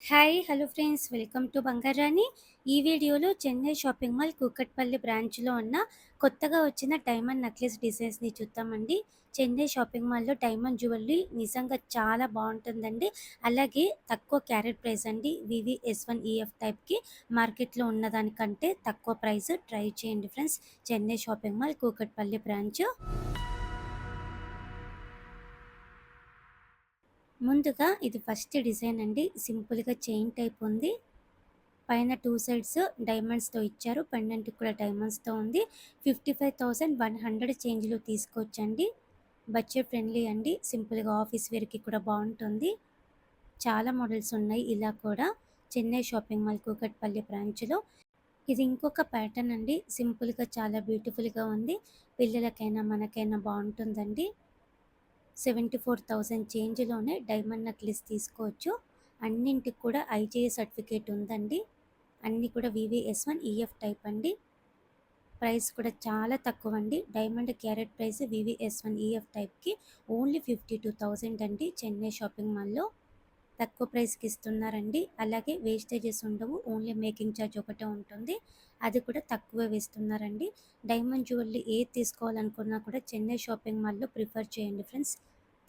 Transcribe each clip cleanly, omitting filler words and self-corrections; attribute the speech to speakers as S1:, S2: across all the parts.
S1: Hi hello friends, welcome to Bangarani. ఈ వీడియోలో Chennai shopping mall Kukatpally బ్రాంచ్లో ఉన్న కొత్తగా వచ్చిన డైమండ్ నెక్లెస్ డిజైన్స్ని చూద్దామండి. చెన్నై షాపింగ్ మాల్లో డైమండ్ జ్యువెలరీ నిజంగా చాలా బాగుంటుందండి. అలాగే తక్కువ క్యారెట్ ప్రైస్ అండి. VVS1EF టైప్కి మార్కెట్లో ఉన్నదానికంటే తక్కువ ప్రైస్. ట్రై చేయండి friends. Chennai shopping mall Kukatpally branch. ముందుగా ఇది ఫస్ట్ డిజైన్ అండి. సింపుల్గా చైన్ టైప్ ఉంది. పైన 2 సైడ్స్ డైమండ్స్‌తో ఇచ్చారు. పెండెంట్‌కి కూడా డైమండ్స్‌తో ఉంది. 55,100 చేంజ్‌లో తీసుకోవచ్చండి. బడ్జెట్ ఫ్రెండ్లీ అండి. సింపుల్‌గా ఆఫీస్ వేర్‌కి కూడా బాగుంటుంది. చాలా మోడల్స్ ఉన్నాయి ఇలా కూడా చెన్నై షాపింగ్ మాల్ కూకట్పల్లి బ్రాంచ్‌లో. ఇది ఇంకొక ప్యాటర్న్ అండి. సింపుల్‌గా చాలా బ్యూటిఫుల్‌గా ఉంది. పిల్లలకైనా మనకైనా బాగుంటుందండి. 74,000 చేంజ్‌లోనే డైమండ్ నెక్లెస్ తీసుకోవచ్చు. అన్నింటికి కూడా ఐజీఐ సర్టిఫికేట్ ఉందండి. అన్నీ కూడా VVS1EF టైప్ అండి. ప్రైస్ కూడా చాలా తక్కువండి. డైమండ్ క్యారెట్ ప్రైస్ VVS1EF టైప్‌కి ఓన్లీ 52,000 అండి. చెన్నై షాపింగ్ మాల్‌లో తక్కువ ప్రైస్‌కి ఇస్తున్నారండి. అలాగే వేస్టేజెస్ ఉండవు. ఓన్లీ మేకింగ్ ఛార్జ్ ఒకటే ఉంటుంది. అది కూడా తక్కువే వేస్తున్నారండి. డైమండ్ జ్యువెలరీ ఏది తీసుకోవాలనుకున్నా కూడా చెన్నై షాపింగ్ మాల్‌లో ప్రిఫర్ చేయండి ఫ్రెండ్స్.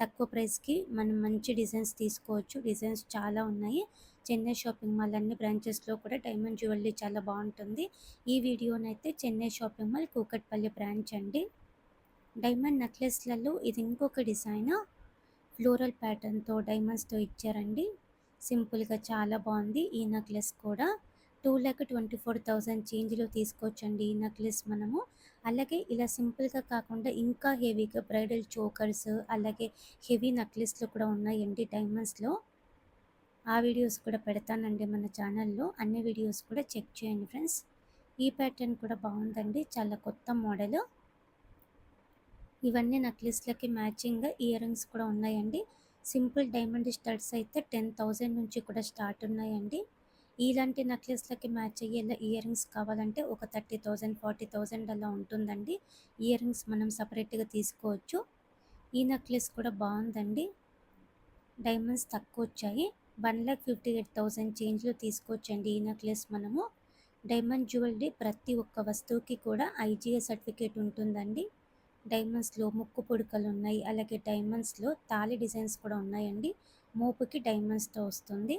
S1: తక్కువ ప్రైస్‌కి మనం మంచి డిజైన్స్ తీసుకోవచ్చు. డిజైన్స్ చాలా ఉన్నాయి. చెన్నై షాపింగ్ మాల్ అన్ని బ్రాంచెస్‌లో కూడా డైమండ్ జ్యువెలరీ చాలా బాగుంటుంది. ఈ వీడియోనైతే Chennai shopping mall Kukatpally branch అండి. డైమండ్ నెక్లెస్‌లలో ఇది ఇంకొక డిజైన్. ఫ్లోరల్ ప్యాటర్న్‌తో డైమండ్స్‌తో ఇచ్చారండి. సింపుల్‌గా చాలా బాగుంది. ఈ నెక్లెస్ కూడా 2,24,000 చేంజ్‌లో తీసుకోవచ్చండి ఈ నెక్లెస్ మనము. అలాగే ఇలా సింపుల్‌గా కాకుండా ఇంకా హెవీగా బ్రైడల్ చోకర్స్, అలాగే హెవీ నెక్లెస్‌లు కూడా ఉన్నాయండి డైమండ్స్‌లో. ఆ వీడియోస్ కూడా పెడతానండి మన ఛానల్‌లో. అన్ని వీడియోస్ కూడా చెక్ చేయండి ఫ్రెండ్స్. ఈ ప్యాటర్న్ కూడా బాగుందండి. చాలా కొత్త మోడల్. ఇవన్నీ నెక్లెస్‌లకి మ్యాచింగ్‌గా ఇయర్ రింగ్స్ కూడా ఉన్నాయండి. సింపుల్ డైమండ్ స్టడ్స్ అయితే 10,000 నుంచి కూడా స్టార్ట్ ఉన్నాయండి. ఇలాంటి నెక్లెస్‌లకి మ్యాచ్ అయ్యేలా ఇయర్ రింగ్స్ కావాలంటే ఒక 30,000, 40,000 అలా ఉంటుందండి. ఇయర్ రింగ్స్ మనం సపరేట్‌గా తీసుకోవచ్చు. ఈ నెక్లెస్ కూడా బాగుందండి. డైమండ్స్ తక్కువొచ్చాయి. 1,58,000 చేంజ్‌లో తీసుకోవచ్చండి ఈ నెక్లెస్ మనము. డైమండ్ జ్యువెలరీ ప్రతి ఒక్క వస్తువుకి కూడా ఐజీఐ సర్టిఫికేట్ ఉంటుందండి. డైమండ్స్‌లో ముక్కు పుడకలున్నాయి. అలాగే డైమండ్స్‌లో తాళి డిజైన్స్ కూడా ఉన్నాయండి. మోపుకి డైమండ్స్‌తో వస్తుంది.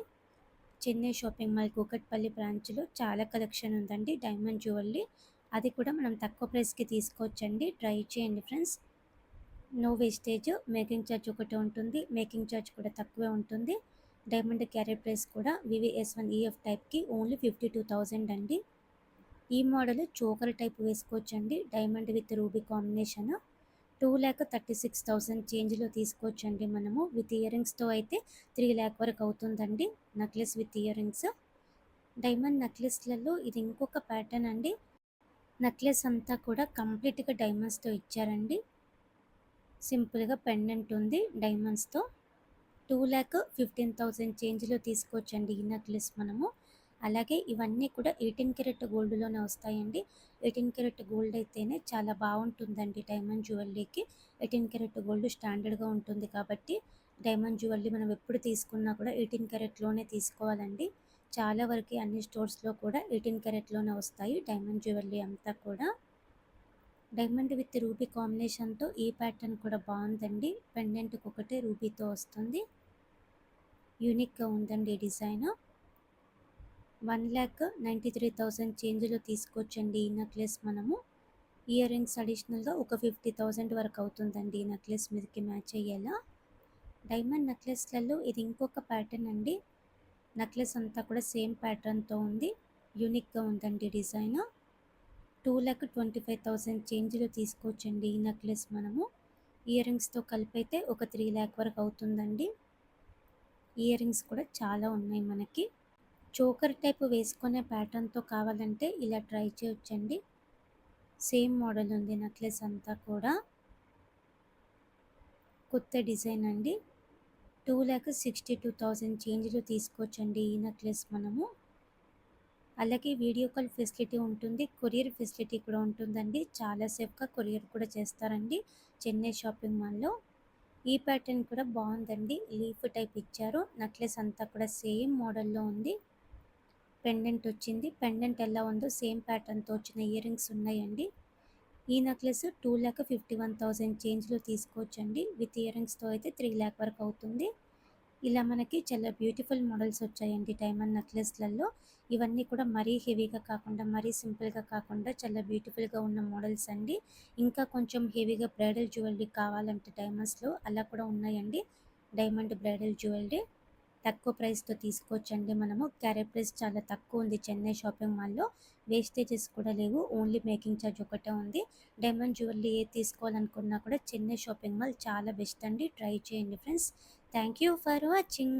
S1: చెన్నై షాపింగ్ మాల్ కూకట్పల్లి బ్రాంచ్‌లో చాలా కలెక్షన్ ఉందండి డైమండ్ జ్యువెలరీ. అది కూడా మనం తక్కువ ప్రైస్‌కి తీసుకోవచ్చండి. ట్రై చేయండి friends. No wastage. Making charge ఒకటే ఉంటుంది. మేకింగ్ ఛార్జ్ కూడా తక్కువే ఉంటుంది. డైమండ్ క్యారెట్ ప్రైస్ కూడా VVS1EF టైప్‌కి ఓన్లీ 52,000 అండి. ఈ మోడల్ చోకర్ టైప్ వేసుకోవచ్చండి. Diamond with ruby combination. 2,36,000 చేంజ్‌లో తీసుకోవచ్చండి మనము. విత్ ఇయర్ రింగ్స్‌తో అయితే 3,00,000 వరకు అవుతుందండి. Necklace with earrings. Diamond నెక్లెస్‌లలో ఇది ఇంకొక ప్యాటర్న్ అండి. నెక్లెస్ అంతా కూడా కంప్లీట్‌గా డైమండ్స్‌తో ఇచ్చారండి. సింపుల్‌గా పెండెంట్ ఉంది డైమండ్స్‌తో. 2,15,000 చేంజ్‌లో తీసుకోవచ్చండి ఈ నెక్లెస్ మనము. అలాగే ఇవన్నీ కూడా 18 క్యారెట్ గోల్డ్‌లోనే వస్తాయండి. 18 క్యారెట్ గోల్డ్ అయితేనే చాలా బాగుంటుందండి డైమండ్ జ్యువెలరీకి. 18 క్యారెట్ గోల్డ్ స్టాండర్డ్‌గా ఉంటుంది కాబట్టి డైమండ్ జ్యువెలరీ మనం ఎప్పుడు తీసుకున్నా కూడా 18 క్యారెట్‌లోనే తీసుకోవాలండి. చాలా వరకు అన్ని స్టోర్స్‌లో కూడా 18 క్యారెట్‌లోనే వస్తాయి డైమండ్ జ్యువెలరీ అంతా కూడా. డైమండ్ విత్ రూబీ కాంబినేషన్‌తో ఈ ప్యాటర్న్ కూడా బాగుందండి. పెండెంట్‌కి ఒకటే రూబీతో వస్తుంది. యూనిక్‌గా ఉందండి ఈ డిజైన్. 1,93,000 చేంజ్‌లో తీసుకోవచ్చండి ఈ నెక్లెస్ మనము. ఇయర్ రింగ్స్ అడిషనల్‌గా ఒక 50,000 వరకు అవుతుందండి ఈ నెక్లెస్ మీదకి మ్యాచ్ అయ్యేలా. డైమండ్ నెక్లెస్‌లలో ఇది ఇంకొక ప్యాటర్న్ అండి. నెక్లెస్ అంతా కూడా సేమ్ ప్యాటర్న్‌తో ఉంది. యూనిక్‌గా ఉందండి డిజైన్. 2,25,000 చేంజ్‌లో తీసుకోవచ్చండి ఈ నెక్లెస్ మనము. ఇయర్ రింగ్స్‌తో కలిపైతే ఒక 3,00,000 వరకు అవుతుందండి. ఇయర్ రింగ్స్ కూడా చాలా ఉన్నాయి మనకి. చోకర్ టైప్ వేసుకునే ప్యాటర్న్‌తో కావాలంటే ఇలా ట్రై చేయొచ్చండి. సేమ్ మోడల్ ఉంది నెక్లెస్ అంతా కూడా. కొత్త డిజైన్ అండి. 2,62,000 చేంజ్‌లో తీసుకోవచ్చండి ఈ నెక్లెస్ మనము. అలాగే వీడియో కాల్ ఫెసిలిటీ ఉంటుంది. కొరియర్ ఫెసిలిటీ కూడా ఉంటుందండి. చాలా సేఫ్‌గా కొరియర్ కూడా చేస్తారండి చెన్నై షాపింగ్ మాల్‌లో. ఈ ప్యాటర్న్ కూడా బాగుందండి. లీఫ్ టైప్ ఇచ్చారు. నెక్లెస్ అంతా కూడా సేమ్ మోడల్లో ఉంది. పెండెంట్ వచ్చింది. పెండెంట్ ఎలా ఉందో సేమ్ ప్యాటర్న్‌తో వచ్చిన ఇయర్ రింగ్స్ ఉన్నాయండి. ఈ నెక్లెస్ 2,51,000 చేంజ్‌లో తీసుకోవచ్చండి. విత్ ఇయర్ రింగ్స్‌తో అయితే 3,00,000 వరకు అవుతుంది. ఇలా మనకి చాలా బ్యూటిఫుల్ మోడల్స్ వచ్చాయండి డైమండ్ నెక్లెస్‌లలో. ఇవన్నీ కూడా మరీ హెవీగా కాకుండా, మరీ సింపుల్‌గా కాకుండా చాలా బ్యూటిఫుల్‌గా ఉన్న మోడల్స్ అండి. ఇంకా కొంచెం హెవీగా బ్రైడల్ జ్యువెలరీ కావాలంటే డైమండ్స్‌లో అలా కూడా ఉన్నాయండి. డైమండ్ బ్రైడల్ జ్యువెలరీ తక్కువ ప్రైస్‌తో తీసుకోవచ్చండి మనము. క్యారెట్ ప్రైస్ చాలా తక్కువ ఉంది చెన్నై షాపింగ్ మాల్‌లో. వేస్టేజెస్ కూడా లేవు. ఓన్లీ మేకింగ్ ఛార్జ్ ఒకటే ఉంది. డైమండ్ జ్యువెలరీ ఏది తీసుకోవాలనుకున్నా కూడా చెన్నై షాపింగ్ మాల్ చాలా బెస్ట్ అండి. ట్రై చేయండి friends. Thank you for watching.